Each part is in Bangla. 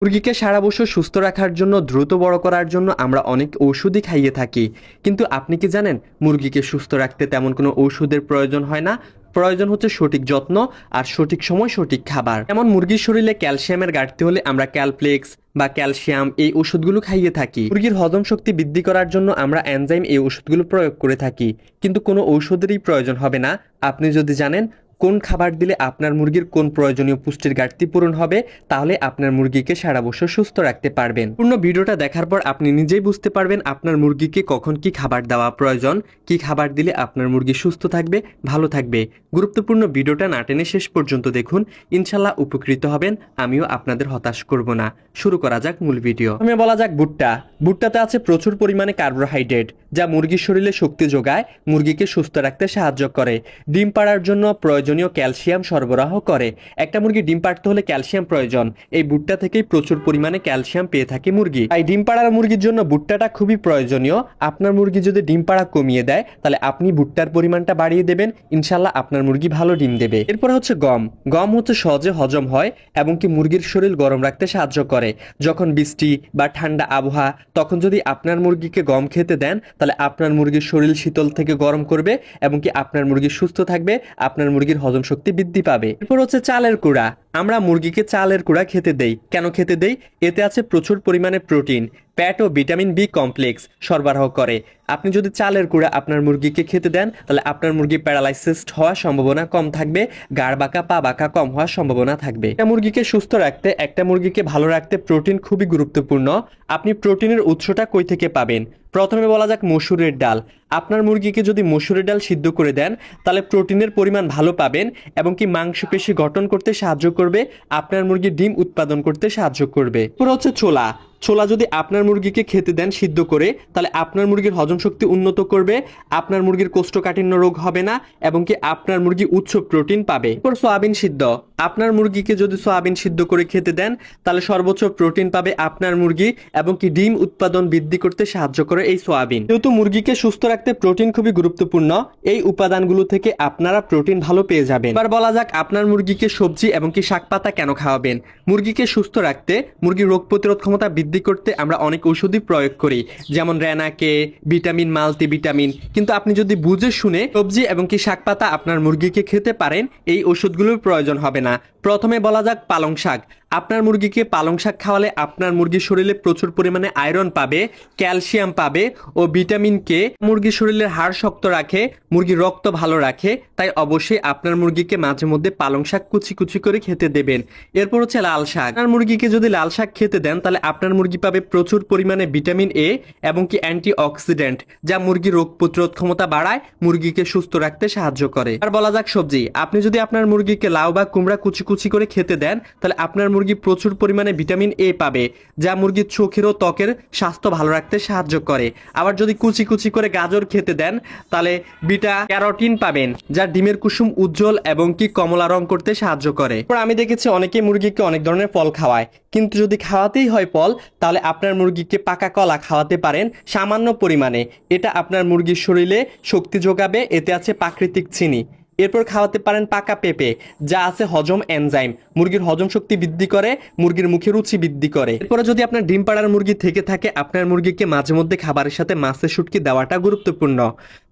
মুরগিকে সারা বছর সুস্থ রাখার জন্য, দ্রুত বড় করার জন্য আমরা অনেক ঔষধই খাইয়ে থাকি। কিন্তু আপনি কি জানেন মুরগিকে সুস্থ রাখতে তেমন কোনো ঔষধের প্রয়োজন হয় না। প্রয়োজন হচ্ছে সঠিক যত্ন আর সঠিক সময় সঠিক খাবার। যেমন মুরগির শরীরে ক্যালসিয়ামের ঘাটতি হলে আমরা ক্যালপ্লেক্স বা ক্যালসিয়াম এই ওষুধগুলো খাইয়ে থাকি। মুরগির হজম শক্তি বৃদ্ধি করার জন্য আমরা এনজাইম এই ওষুধগুলো প্রয়োগ করে থাকি। কিন্তু কোনো ঔষধেরই প্রয়োজন হবে না আপনি যদি জানেন কোন খাবার দিলে আপনার মুরগির কোন প্রয়োজনীয় পুষ্টির ঘাটতি পূরণ হবে, তাহলে আপনার মুরগিকে সারা বছর সুস্থ রাখতে পারবেন। পূর্ণ ভিডিওটা দেখার পর আপনি নিজেই বুঝতে পারবেন আপনার মুরগিকে কখন কি খাবার দেওয়া প্রয়োজন, কি খাবার দিলে আপনার মুরগি সুস্থ থাকবে, ভালো থাকবে। গুরুত্বপূর্ণ ভিডিওটা না টেনে শেষ পর্যন্ত দেখুন, ইনশাল্লাহ উপকৃত হবেন। আমিও আপনাদের হতাশ করব না। শুরু করা যাক মূল ভিডিও। প্রথমে বলা যাক ভুট্টা। ভুট্টাতে আছে প্রচুর পরিমাণে কার্বোহাইড্রেট, যা মুরগির শরীরে শক্তি যোগায়, মুরগিকে সুস্থ রাখতে সাহায্য করে, ডিম পাড়ার জন্য প্রয়োজনীয় ক্যালসিয়াম সরবরাহ করে। একটা মুরগি ডিম পাড়তে হলে ক্যালসিয়াম প্রয়োজন। এই ভুট্টা থেকেই প্রচুর পরিমাণে ক্যালসিয়াম পেয়ে থাকে মুরগি। তাই ডিম পাড়ার মুরগির জন্য ভুট্টাটা খুবই প্রয়োজনীয়। আপনার মুরগি যদি ডিম পাড়া কমিয়ে দেয়, তাহলে আপনি ভুট্টার পরিমাণটা বাড়িয়ে দেবেন, ইনশাল্লাহ আপনার মুরগি ভালো ডিম দেবে। এরপর হচ্ছে গম। গম হচ্ছে সহজে হজম হয় এবং কি মুরগির শরীর গরম রাখতে সাহায্য করে। যখন বৃষ্টি বা ঠান্ডা আবহাওয়া, তখন যদি আপনার মুরগিকে গম খেতে দেন, তাহলে আপনার মুরগির শরীর শীতল থেকে গরম করবে এবং কি আপনার মুরগি সুস্থ থাকবে, আপনার মুরগির হজম শক্তি বৃদ্ধি পাবে। এরপর হচ্ছে চালের কুড়া। আমরা মুরগিকে চালের কুড়া খেতে দেই। কেন খেতে দেই? এতে আছে প্রচুর পরিমাণে প্রোটিন, ফ্যাট ও ভিটামিন বি কমপ্লেক্স সরবরাহ করে। আপনি যদি চালের কুড়া আপনার মুরগিকে খেতে দেন, তাহলে আপনার মুরগি প্যারালাইসিস হওয়ার সম্ভাবনা কম থাকবে, গাড় বাঁকা পা বাঁকা কম হওয়ার সম্ভাবনা থাকবে। একটা মুরগিকে সুস্থ রাখতে, একটা মুরগিকে ভালো রাখতে প্রোটিন খুবই গুরুত্বপূর্ণ। আপনি প্রোটিনের উৎসটা কই থেকে পাবেন? প্রথমে বলা যাক মসুরের ডাল। আপনার মুরগিকে যদি মসুরের ডাল সিদ্ধ করে দেন, তাহলে প্রোটিনের পরিমাণ ভালো পাবেন এবং কি মাংসপেশি গঠন করতে সাহায্য করবে, আপনার মুরগি ডিম উৎপাদন করতে সাহায্য করবে। এরপর হচ্ছে ছোলা। ছোলা যদি আপনার মুরগিকে খেতে দেন সিদ্ধ করে, তাহলে আপনার মুরগির হজম শক্তি উন্নত করবে, আপনার মুরগির কোষ্ঠকাঠিন্য রোগ হবে না এবং কি আপনার মুরগি উচ্চ প্রোটিন পাবে। এরপর সয়াবিন সিদ্ধ। আপনার মুরগিকে যদি সয়াবিন সিদ্ধ করে খেতে দেন, তাহলে সর্বোচ্চ প্রোটিন পাবে আপনার মুরগি এবং কি ডিম উৎপাদন বৃদ্ধি করতে সাহায্য করে এই সয়াবিন। যেহেতু মুরগিকে সুস্থ রাখতে প্রোটিন খুবই গুরুত্বপূর্ণ, এই উপাদানগুলো থেকে আপনারা প্রোটিন ভালো পেয়ে যাবেন। এবার বলা যাক আপনার মুরগিকে সবজি এবং কি শাক পাতা কেন খাওয়াবেন। মুরগিকে সুস্থ রাখতে, মুরগির রোগ প্রতিরোধ ক্ষমতা বৃদ্ধি করতে আমরা অনেক ওষুধই প্রয়োগ করি, যেমন রেনাকে, ভিটামিন, মাল্টিভিটামিন। কিন্তু আপনি যদি বুঝে শুনে সবজি এবং কি শাক পাতা আপনার মুরগিকে খেতে পারেন, এই ওষুধগুলোর প্রয়োজন হবে না। প্রথমে বলা যাক পালং শাক। আপনার মুরগিকে পালং শাক খাওয়ালে আপনার মুরগির শরীরে প্রচুর পরিমাণে আয়রন পাবে, ক্যালসিয়াম পাবে ও ভিটামিন কে। মুরগির শরীরের হাড় শক্ত রাখে, মুরগির রক্ত ভালো রাখে। তাই অবশ্যই আপনার মুরগিকে মাঝে মধ্যে পালং শাক কুচি কুচি করে খেতে দেবেন। এরপর হচ্ছে লাল শাক। আপনার মুরগিকে যদি লাল শাক খেতে দেন, তাহলে আপনার মুরগি পাবে প্রচুর পরিমাণে ভিটামিন এ এবং কি অ্যান্টি অক্সিডেন্ট, যা মুরগির রোগ প্রতিরোধ ক্ষমতা বাড়ায়, মুরগিকে সুস্থ রাখতে সাহায্য করে। আর বলা যাক সবজি। আপনি যদি আপনার মুরগিকে লাউ বা কুমড়া কুচি কুচি করে খেতে দেন, তাহলে আপনার মুরগি প্রচুর পরিমাণে ভিটামিন এ পাবে, যা মুরগির চোখের ও ত্বকের স্বাস্থ্য ভালো রাখতে সাহায্য করে। আবার যদি কুচি কুচি করে গাজর খেতে দেন, তাহলে বিটা ক্যারোটিন পাবেন, যা ডিমের কুসুম উজ্জ্বল এবং কি কমলা রং করতে সাহায্য করে। আমি দেখেছি অনেকে মুরগিকে অনেক ধরনের ফল খাওয়ায়, কিন্তু যদি খাওয়াতেই হয় ফল, তাহলে আপনার মুরগিকে পাকা কলা খাওয়াতে পারেন সামান্য পরিমাণে। এটা আপনার মুরগির শরীরে শক্তি যোগাবে, এতে আছে প্রাকৃতিক চিনি। এরপর খাওয়াতে পারেন পাকা পেঁপে, যা আছে হজম এনজাইম, মুরগির হজম শক্তি বৃদ্ধি করে, মুরগির মুখে রুচি বৃদ্ধি করে। এরপরে যদি আপনার ডিম পাড়ার মুরগি থেকে থাকে, আপনার মুরগিকে মাঝে মধ্যে খাবারের সাথে মাছের শুটকি দেওয়াটা গুরুত্বপূর্ণ।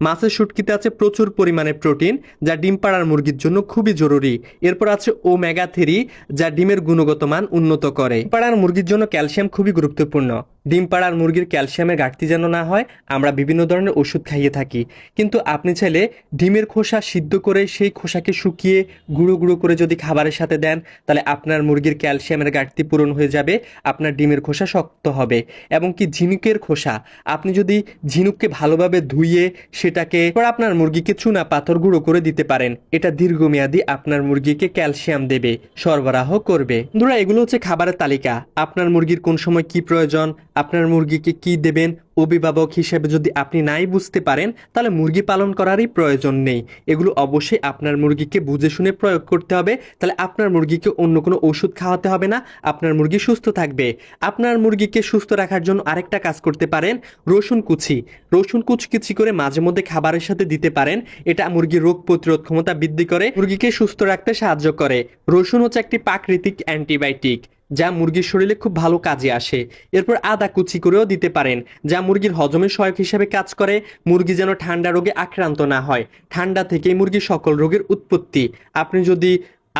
মাছের শুটকিতে আছে প্রচুর পরিমাণে প্রোটিন, যা ডিম পাড়ার মুরগির জন্য খুবই জরুরি। এরপর আছে ওমেগা 3, যা ডিমের গুণগত মান উন্নত করে। ডিম পাড়ার মুরগির জন্য ক্যালসিয়াম খুবই গুরুত্বপূর্ণ। ডিম পাড়ার মুরগির ক্যালসিয়ামের ঘাটতি যেন না হয়, আমরা বিভিন্ন ধরনের ওষুধ খাইয়ে থাকি। কিন্তু আপনি চাইলে ডিমের খোসা সিদ্ধ করে সেই খোসাকে শুকিয়ে গুঁড়ো গুঁড়ো করে যদি খাবারের সাথে দেন, তাহলে আপনার মুরগির ক্যালসিয়ামের ঘাটতি পূরণ হয়ে যাবে, আপনার ডিমের খোসা শক্ত হবে। এবং কি ঝিনুকের খোসা, আপনি যদি ঝিনুককে ভালোভাবে ধুইয়ে সেটাকে আপনার মুরগিকে চুনা পাথর গুঁড়ো করে দিতে পারেন, এটা দীর্ঘমেয়াদী আপনার মুরগিকে ক্যালসিয়াম দেবে, সরবরাহ করবে। বন্ধুরা, এগুলো হচ্ছে খাবারের তালিকা। আপনার মুরগির কোন সময় কি প্রয়োজন, আপনার মুরগিকে কি দেবেন, অভিভাবক হিসেবে যদি আপনি নাই বুঝতে পারেন তাহলে মুরগি পালন করারই প্রয়োজন নেই। এগুলো অবশ্যই আপনার মুরগিকে বুঝে শুনে প্রয়োগ করতে হবে, তাহলে আপনার মুরগিকে অন্য কোনো ওষুধ খাওয়াতে হবে না, আপনার মুরগি সুস্থ থাকবে। আপনার মুরগিকে সুস্থ রাখার জন্য আরেকটা কাজ করতে পারেন, রসুন কুচি। রসুন কুচি করে মাঝে মধ্যে খাবারের সাথে দিতে পারেন। এটা মুরগির রোগ প্রতিরোধ ক্ষমতা বৃদ্ধি করে, মুরগিকে সুস্থ রাখতে সাহায্য করে। রসুন হচ্ছে একটি প্রাকৃতিক অ্যান্টিবায়োটিক যা মুরগির শরীরে খুব ভালো কাজে আসে। এরপর আদা কুচি করেও দিতে পারেন, যা মুরগির হজমের সহায়ক হিসেবে কাজ করে। মুরগি যেন ঠান্ডা রোগে আক্রান্ত না হয়, ঠান্ডা থেকেই মুরগির সকল রোগের উৎপত্তি। আপনি যদি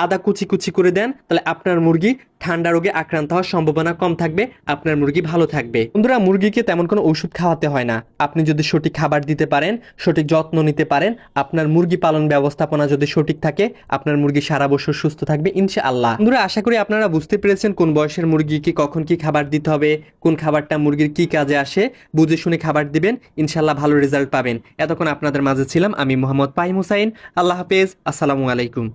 আদা কুচি করে দেন তাহলে আপনার মুরগি ঠান্ডা রোগে আক্রান্ত হওয়ার সম্ভাবনা কম থাকবে, আপনার মুরগি ভালো থাকবে। বন্ধুরা, মুরগিকে তেমন কোনো ওষুধ খাওয়াতে হয় না। আপনি যদি সঠিক খাবার দিতে পারেন, সঠিক যত্ন নিতে পারেন, আপনার মুরগি পালন ব্যবস্থাপনা যদি সঠিক থাকে, আপনার মুরগি সারা বছর সুস্থ থাকবে ইনশাআল্লাহ। বন্ধুরা, আশা করি আপনারা বুঝতে পেরেছেন কোন বয়সের মুরগিকে কখন কি খাবার দিতে হবে, কোন খাবারটা মুরগির কি কাজে আসে। বুঝে শুনে খাবার দিবেন, ইনশাআল্লাহ ভালো রেজাল্ট পাবেন। এতক্ষণ আপনাদের মাঝে ছিলাম আমি মোহাম্মদ পাহিম হুসাইন। আল্লাহ হাফেজ, আসসালামু আলাইকুম।